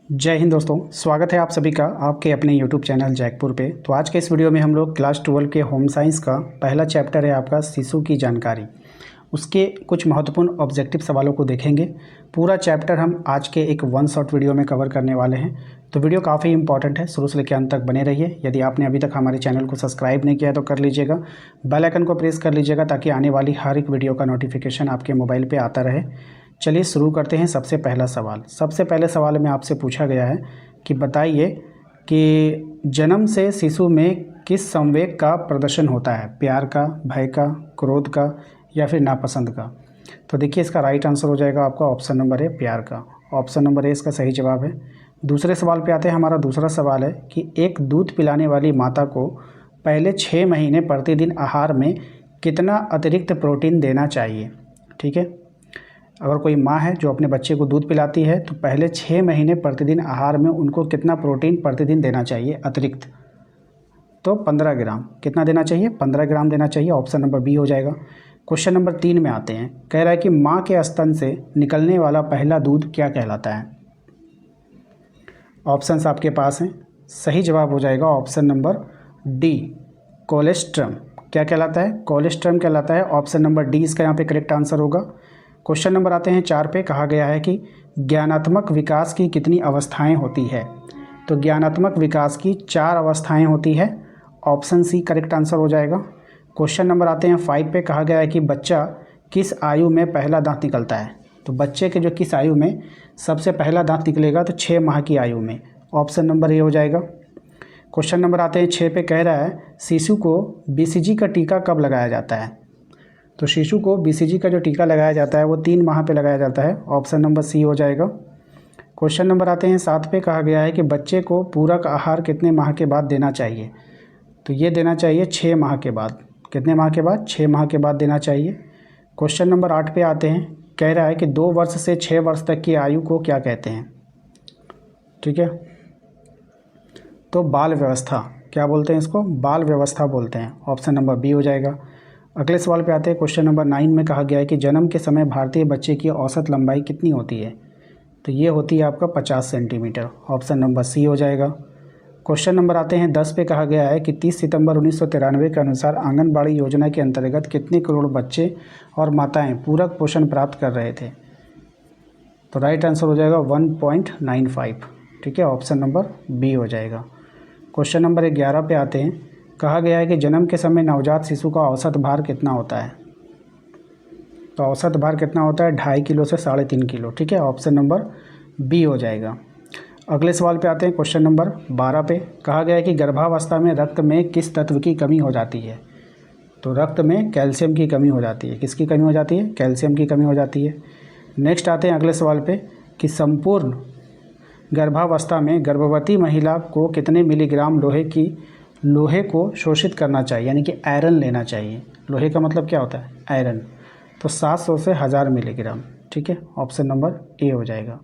जय हिंद दोस्तों, स्वागत है आप सभी का आपके अपने यूट्यूब चैनल जैकपुर पे। तो आज के इस वीडियो में हम लोग क्लास 12 के होम साइंस का पहला चैप्टर है आपका शिशु की जानकारी, उसके कुछ महत्वपूर्ण ऑब्जेक्टिव सवालों को देखेंगे। पूरा चैप्टर हम आज के एक वन शॉट वीडियो में कवर करने वाले हैं। तो वीडियो काफ़ी इंपॉर्टेंट है, शुरू से लेकर अंत तक बने रहिए। यदि आपने अभी तक हमारे चैनल को सब्सक्राइब नहीं किया है तो कर लीजिएगा, बेल आइकन को प्रेस कर लीजिएगा ताकि आने वाली हर एक वीडियो का नोटिफिकेशन आपके मोबाइल पर आता रहे। चलिए शुरू करते हैं। सबसे पहला सवाल, सबसे पहले सवाल में आपसे पूछा गया है कि बताइए कि जन्म से शिशु में किस संवेग का प्रदर्शन होता है, प्यार का, भय का, क्रोध का या फिर नापसंद का। तो देखिए इसका राइट आंसर हो जाएगा आपका ऑप्शन नंबर है प्यार का। ऑप्शन नंबर ए इसका सही जवाब है। दूसरे सवाल पे आते हैं। हमारा दूसरा सवाल है कि एक दूध पिलाने वाली माता को पहले 6 महीने प्रतिदिन आहार में कितना अतिरिक्त प्रोटीन देना चाहिए। ठीक है, अगर कोई माँ है जो अपने बच्चे को दूध पिलाती है तो पहले 6 महीने प्रतिदिन आहार में उनको कितना प्रोटीन प्रतिदिन देना चाहिए अतिरिक्त। तो 15 ग्राम। कितना देना चाहिए? 15 ग्राम देना चाहिए। ऑप्शन नंबर बी हो जाएगा। क्वेश्चन नंबर 3 में आते हैं। कह रहा है कि माँ के स्तन से निकलने वाला पहला दूध क्या कहलाता है। ऑप्शंस आपके पास हैं। सही जवाब हो जाएगा ऑप्शन नंबर डी, कोलेस्ट्रम। क्या कहलाता है? कोलेस्ट्रम कहलाता है। ऑप्शन नंबर डी इसका यहाँ पे करेक्ट आंसर होगा। क्वेश्चन नंबर आते हैं 4 पे। कहा गया है कि ज्ञानात्मक विकास की कितनी अवस्थाएं होती है। तो ज्ञानात्मक विकास की 4 अवस्थाएं होती है। ऑप्शन सी करेक्ट आंसर हो जाएगा। क्वेश्चन नंबर आते हैं 5 पे। कहा गया है कि बच्चा किस आयु में पहला दांत निकलता है। तो बच्चे के जो किस आयु में सबसे पहला दांत निकलेगा, तो 6 माह की आयु में। ऑप्शन नंबर ए हो जाएगा। क्वेश्चन नंबर आते हैं 6 पे। कह रहा है शिशु को BCG का टीका कब लगाया जाता है। तो शिशु को BCG का जो टीका लगाया जाता है वो 3 माह पे लगाया जाता है। ऑप्शन नंबर सी हो जाएगा। क्वेश्चन नंबर आते हैं 7 पे। कहा गया है कि बच्चे को पूरक आहार कितने माह के बाद देना चाहिए। तो ये देना चाहिए 6 माह के बाद। कितने माह के बाद? 6 माह के बाद देना चाहिए। क्वेश्चन नंबर 8 पे आते हैं। कह रहा है कि 2 वर्ष से 6 वर्ष तक की आयु को क्या कहते हैं। ठीक है, तो बाल व्यवस्था। क्या बोलते हैं इसको? बाल व्यवस्था बोलते हैं। ऑप्शन नंबर बी हो जाएगा। अगले सवाल पे आते हैं। क्वेश्चन नंबर 9 में कहा गया है कि जन्म के समय भारतीय बच्चे की औसत लंबाई कितनी होती है। तो ये होती है आपका 50 सेंटीमीटर। ऑप्शन नंबर सी हो जाएगा। क्वेश्चन नंबर आते हैं 10 पे। कहा गया है कि 30 सितंबर 1993 के अनुसार आंगनबाड़ी योजना के अंतर्गत कितने करोड़ बच्चे और माताएं पूरक पोषण प्राप्त कर रहे थे। तो राइट आंसर हो जाएगा 1.95। ठीक है, ऑप्शन नंबर बी हो जाएगा। क्वेश्चन नंबर 11 पे आते हैं। कहा गया है कि जन्म के समय नवजात शिशु का औसत भार कितना होता है। तो औसत भार कितना होता है? 2.5 किलो से 3.5 किलो। ठीक है, ऑप्शन नंबर बी हो जाएगा। अगले सवाल पे आते हैं। क्वेश्चन नंबर 12 पे। कहा गया है कि गर्भावस्था में रक्त में किस तत्व की कमी हो जाती है। तो रक्त में कैल्शियम की कमी हो जाती है। किसकी कमी हो जाती है? कैल्शियम की कमी हो जाती है। नेक्स्ट आते हैं अगले सवाल पे कि संपूर्ण गर्भावस्था में गर्भवती महिला को कितने मिलीग्राम लोहे को शोषित करना चाहिए, यानी कि आयरन लेना चाहिए। लोहे का मतलब क्या होता है? आयरन। तो 700 से 1000 मिलीग्राम। ठीक है, ऑप्शन नंबर ए हो जाएगा।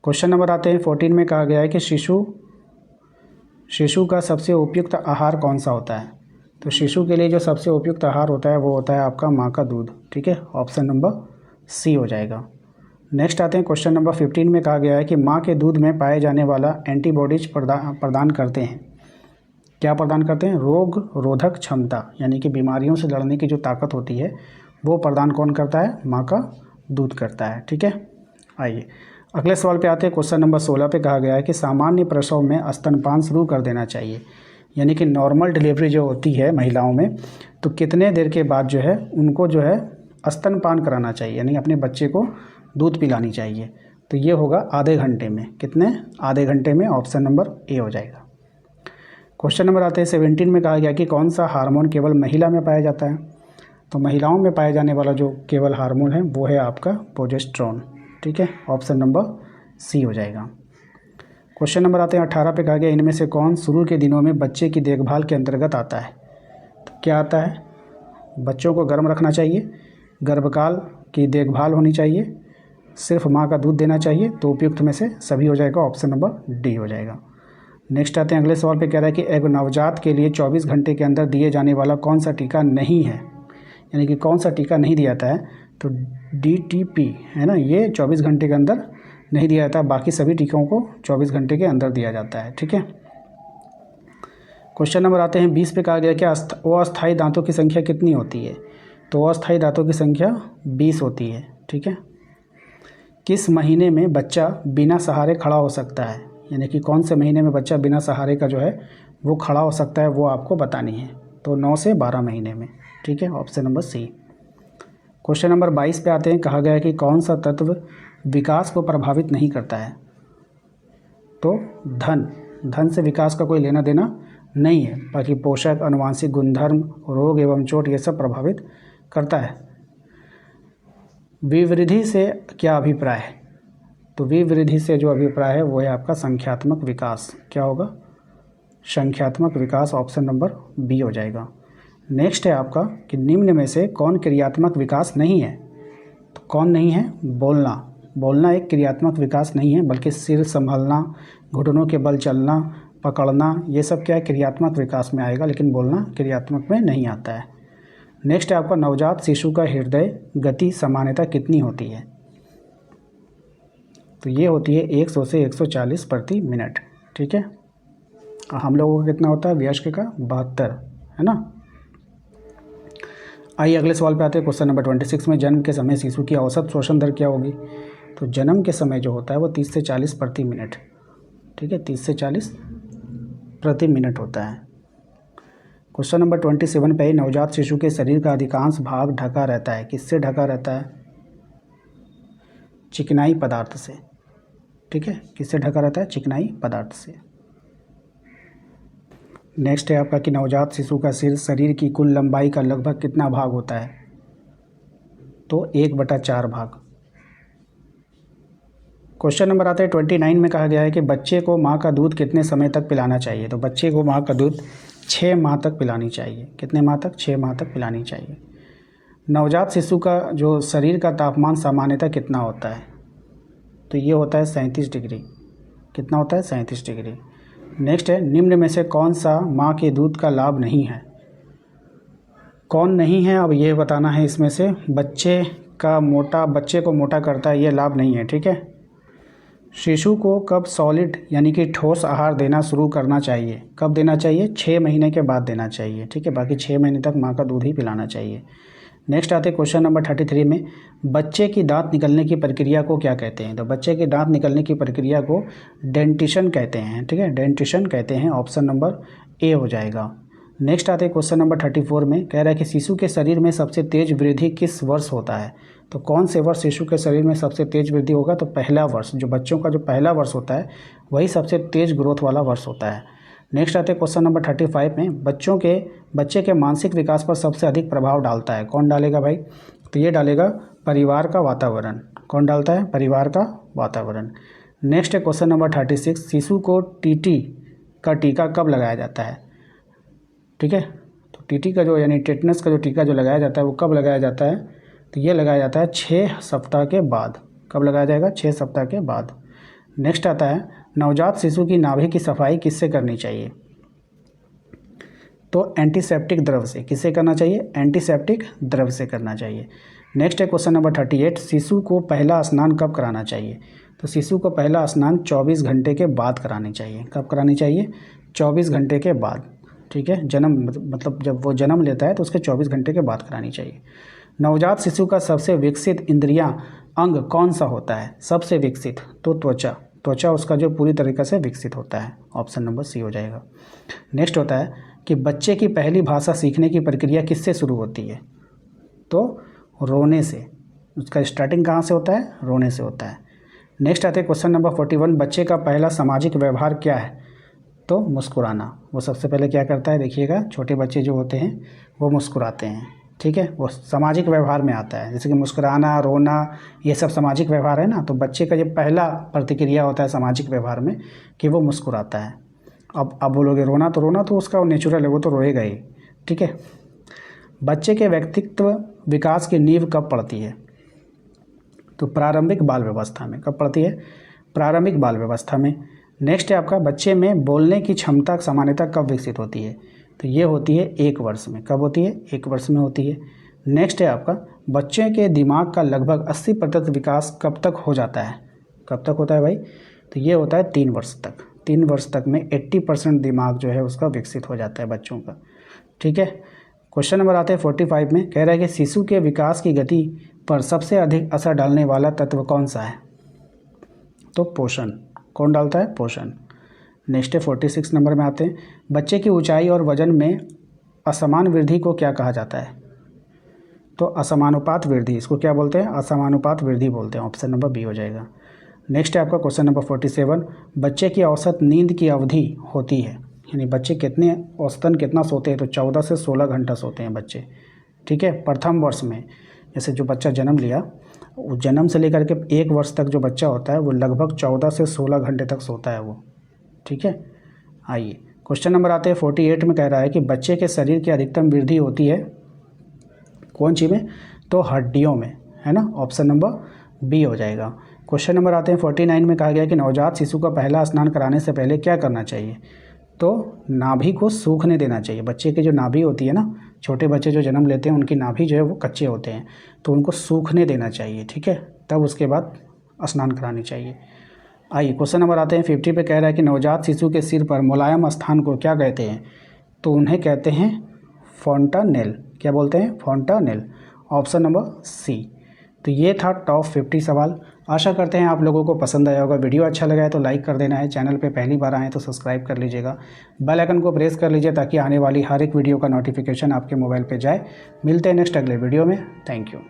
क्वेश्चन नंबर आते हैं 14 में। कहा गया है कि शिशु का सबसे उपयुक्त आहार कौन सा होता है। तो शिशु के लिए जो सबसे उपयुक्त आहार होता है वो होता है आपका माँ का दूध। ठीक है, ऑप्शन नंबर सी हो जाएगा। नेक्स्ट आते हैं क्वेश्चन नंबर 15 में। कहा गया है कि माँ के दूध में पाए जाने वाला एंटीबॉडीज प्रदान करते हैं। क्या प्रदान करते हैं? रोग रोधक क्षमता, यानी कि बीमारियों से लड़ने की जो ताकत होती है वो प्रदान कौन करता है? माँ का दूध करता है। ठीक है, आइए अगले सवाल पे आते हैं। क्वेश्चन नंबर 16 पे। कहा गया है कि सामान्य प्रसव में स्तनपान शुरू कर देना चाहिए, यानी कि नॉर्मल डिलीवरी जो होती है महिलाओं में, तो कितने देर के बाद जो है उनको जो है स्तनपान कराना चाहिए, यानी अपने बच्चे को दूध पिलानी चाहिए। तो ये होगा आधे घंटे में। कितने? आधे घंटे में। ऑप्शन नंबर ए हो जाएगा। क्वेश्चन नंबर आते हैं 17 में। कहा गया कि कौन सा हार्मोन केवल महिला में पाया जाता है। तो महिलाओं में पाए जाने वाला जो केवल हार्मोन है वो है आपका प्रोजेस्टेरोन। ठीक है, ऑप्शन नंबर सी हो जाएगा। क्वेश्चन नंबर आते हैं 18 पे। कहा गया इनमें से कौन शुरू के दिनों में बच्चे की देखभाल के अंतर्गत आता है। तो क्या आता है? बच्चों को गर्म रखना चाहिए, गर्भकाल की देखभाल होनी चाहिए, सिर्फ माँ का दूध देना चाहिए। तो उपयुक्त में से सभी हो जाएगा। ऑप्शन नंबर डी हो जाएगा। नेक्स्ट आते हैं अगले सवाल पे। कह रहा है कि एक नवजात के लिए 24 घंटे के अंदर दिए जाने वाला कौन सा टीका नहीं है, यानी कि कौन सा टीका नहीं दिया जाता है। तो DTP है ना, ये 24 घंटे के अंदर नहीं दिया जाता, बाकी सभी टीकों को 24 घंटे के अंदर दिया जाता है। ठीक है, क्वेश्चन नंबर आते हैं 20 पे। कहा गया कि अस्थायी दांतों की संख्या कितनी होती है? तो अस्थायी दांतों की संख्या 20 होती है। ठीक है, किस महीने में बच्चा बिना सहारे खड़ा हो सकता है? यानी कि कौन से महीने में बच्चा बिना सहारे का जो है वो खड़ा हो सकता है, वो आपको बतानी है। तो 9 से 12 महीने में। ठीक है, option number C. Question number 22 पे आते हैं। कहा गया है कि कौन सा तत्व विकास को प्रभावित नहीं करता है? तो धन से विकास का कोई लेना देना नहीं है, बाकी पोषक, अनुवांशिक गुणधर्म, रोग एवं चोट ये सब प्रभावित करता है। विवृद्धि से क्या अभिप्राय है? तो विवृद्धि से जो अभिप्राय है वो है आपका संख्यात्मक विकास। क्या होगा? संख्यात्मक विकास, ऑप्शन नंबर बी हो जाएगा। नेक्स्ट है आपका कि निम्न में से कौन क्रियात्मक विकास नहीं है? तो कौन नहीं है? बोलना एक क्रियात्मक विकास नहीं है, बल्कि सिर संभालना, घुटनों के बल चलना, पकड़ना, ये सब क्या है? क्रियात्मक विकास में आएगा, लेकिन बोलना क्रियात्मक में नहीं आता है। नेक्स्ट है आपका नवजात शिशु का हृदय गति सामान्यतः कितनी होती है? तो ये होती है 100 से 140 प्रति मिनट। ठीक है, हम लोगों का कितना होता है? वयस्क का 72, है ना। आइए अगले सवाल पे आते हैं। क्वेश्चन नंबर 26 में जन्म के समय शिशु की औसत श्वसन दर क्या होगी? तो जन्म के समय जो होता है वो 30 से 40 प्रति मिनट। ठीक है, 30 से 40 प्रति मिनट होता है। क्वेश्चन नंबर 27 पे नवजात शिशु के शरीर का अधिकांश भाग ढका रहता है। किससे ढका रहता है? चिकनाई पदार्थ से। ठीक है, किससे ढका रहता है? चिकनाई पदार्थ से। नेक्स्ट है आपका कि नवजात शिशु का सिर शरीर की कुल लंबाई का लगभग कितना भाग होता है? तो 1/4 भाग। क्वेश्चन नंबर आता है 29 में। कहा गया है कि बच्चे को माँ का दूध कितने समय तक पिलाना चाहिए? तो बच्चे को माँ का दूध 6 माह तक पिलानी चाहिए। कितने माह तक? 6 माह तक पिलानी चाहिए। नवजात शिशु का जो शरीर का तापमान सामान्यतः कितना होता है? तो ये होता है 37 डिग्री। कितना होता है? 37 डिग्री। नेक्स्ट है निम्न में से कौन सा माँ के दूध का लाभ नहीं है? कौन नहीं है, अब ये बताना है इसमें से। बच्चे को मोटा करता है, ये लाभ नहीं है। ठीक है, शिशु को कब सॉलिड यानी कि ठोस आहार देना शुरू करना चाहिए? कब देना चाहिए? 6 महीने के बाद देना चाहिए। ठीक है, बाकी 6 महीने तक माँ का दूध ही पिलाना चाहिए। नेक्स्ट आते हैं क्वेश्चन नंबर 33 में। बच्चे की दांत निकलने की प्रक्रिया को क्या कहते हैं? तो बच्चे के दांत निकलने की प्रक्रिया को डेंटिशन कहते हैं। ठीक है, डेंटिशन कहते हैं, ऑप्शन नंबर ए हो जाएगा। नेक्स्ट आते हैं क्वेश्चन नंबर 34 में। कह रहा है कि शिशु के शरीर में सबसे तेज वृद्धि किस वर्ष होता है? तो कौन से वर्ष शिशु के शरीर में सबसे तेज वृद्धि होगा? तो पहला वर्ष, जो बच्चों का जो पहला वर्ष होता है वही सबसे तेज ग्रोथ वाला वर्ष होता है। नेक्स्ट आते हैं क्वेश्चन नंबर 35 में। बच्चे के मानसिक विकास पर सबसे अधिक प्रभाव डालता है। कौन डालेगा भाई? तो ये डालेगा परिवार का वातावरण। कौन डालता है? परिवार का वातावरण। नेक्स्ट है क्वेश्चन नंबर 36। शिशु को टीटी का टीका कब लगाया जाता है? ठीक है, तो टीटी का जो यानी टेटनस का जो टीका जो लगाया जाता है वो कब लगाया जाता है? तो ये लगाया जाता है 6 सप्ताह के बाद। कब लगाया जाएगा? 6 सप्ताह के बाद। नेक्स्ट आता है नवजात शिशु की नाभि की सफाई किससे करनी चाहिए? तो एंटीसेप्टिक द्रव से। किससे करना चाहिए? एंटीसेप्टिक द्रव से करना चाहिए। नेक्स्ट है क्वेश्चन नंबर 38। शिशु को पहला स्नान कब कराना चाहिए? तो शिशु को पहला स्नान 24 घंटे के बाद करानी चाहिए। कब करानी चाहिए? 24 घंटे के बाद। ठीक है, मतलब जब वो जन्म लेता है तो उसके 24 घंटे के बाद करानी चाहिए। नवजात शिशु का सबसे विकसित इंद्रियां अंग कौन सा होता है? सबसे विकसित? तो त्वचा उसका जो पूरी तरीके से विकसित होता है, ऑप्शन नंबर सी हो जाएगा। नेक्स्ट होता है कि बच्चे की पहली भाषा सीखने की प्रक्रिया किससे शुरू होती है? तो रोने से। उसका स्टार्टिंग कहाँ से होता है? रोने से होता है। नेक्स्ट आते हैं क्वेश्चन नंबर 41। बच्चे का पहला सामाजिक व्यवहार क्या है? तो मुस्कुराना। वो सबसे पहले क्या करता है? देखिएगा, छोटे बच्चे जो होते हैं वो मुस्कुराते हैं। ठीक है, वो सामाजिक व्यवहार में आता है, जैसे कि मुस्कुराना, रोना, ये सब सामाजिक व्यवहार है ना। तो बच्चे का ये पहला प्रतिक्रिया होता है सामाजिक व्यवहार में कि वो मुस्कुराता है। अब बोलोगे रोना तो उसका नेचुरल है, वो तो रोएगा ही। ठीक है, बच्चे के व्यक्तित्व विकास की नींव कब पड़ती है? तो प्रारंभिक बाल व्यवस्था में। कब पड़ती है? प्रारंभिक बाल व्यवस्था में। नेक्स्ट है आपका बच्चे में बोलने की क्षमता सामान्यतः कब विकसित होती है? तो ये होती है 1 वर्ष में। कब होती है? 1 वर्ष में होती है। नेक्स्ट है आपका बच्चे के दिमाग का लगभग 80% विकास कब तक हो जाता है? कब तक होता है भाई? तो ये होता है 3 वर्ष तक। 3 वर्ष तक में 80% दिमाग जो है उसका विकसित हो जाता है बच्चों का। ठीक है। क्वेश्चन नंबर आते हैं 45 में, कह रहा है कि शिशु के विकास की गति पर सबसे अधिक असर डालने वाला तत्व कौन सा है? तो पोषण। कौन डालता है? पोषण। नेक्स्ट है 46 नंबर में आते हैं, बच्चे की ऊंचाई और वजन में असमान वृद्धि को क्या कहा जाता है? तो असमानुपात वृद्धि, इसको क्या बोलते हैं? असमानुपात वृद्धि बोलते हैं। ऑप्शन नंबर बी हो जाएगा। नेक्स्ट है आपका क्वेश्चन नंबर 47, बच्चे की औसत नींद की अवधि होती है, यानी बच्चे कितने औसतन कितना सोते हैं? तो 14 से 16 घंटा सोते हैं बच्चे। ठीक है। प्रथम वर्ष में, जैसे जो बच्चा जन्म लिया, जन्म से लेकर के 1 वर्ष तक जो बच्चा होता है वो लगभग 14 से 16 घंटे तक सोता है वो। ठीक है। आइए क्वेश्चन नंबर आते हैं 48 में, कह रहा है कि बच्चे के शरीर की अधिकतम वृद्धि होती है कौन सी में? तो हड्डियों में, है ना। ऑप्शन नंबर बी हो जाएगा। क्वेश्चन नंबर आते हैं 49 में, कहा गया कि नवजात शिशु का पहला स्नान कराने से पहले क्या करना चाहिए? तो नाभि को सूखने देना चाहिए। बच्चे की जो नाभि होती है ना, छोटे बच्चे जो जन्म लेते हैं उनकी नाभि जो है वो कच्चे होते हैं, तो उनको सूखने देना चाहिए। ठीक है। तब उसके बाद स्नान करानी चाहिए। आइए क्वेश्चन नंबर आते हैं 50 पे, कह रहा है कि नवजात शिशु के सिर पर मुलायम स्थान को क्या कहते हैं? तो उन्हें कहते हैं फॉन्टानेल। क्या बोलते हैं? फॉन्टानेल। Option number C. तो ये था टॉप 50 सवाल। आशा करते हैं आप लोगों को पसंद आया होगा। वीडियो अच्छा लगा है तो लाइक कर देना है। चैनल पे पहली बार आए तो सब्सक्राइब कर लीजिएगा। बेल आइकन को प्रेस कर लीजिए ताकि आने वाली हर एक वीडियो का नोटिफिकेशन आपके मोबाइल पे जाए। मिलते हैं नेक्स्ट अगले वीडियो में। Thank you.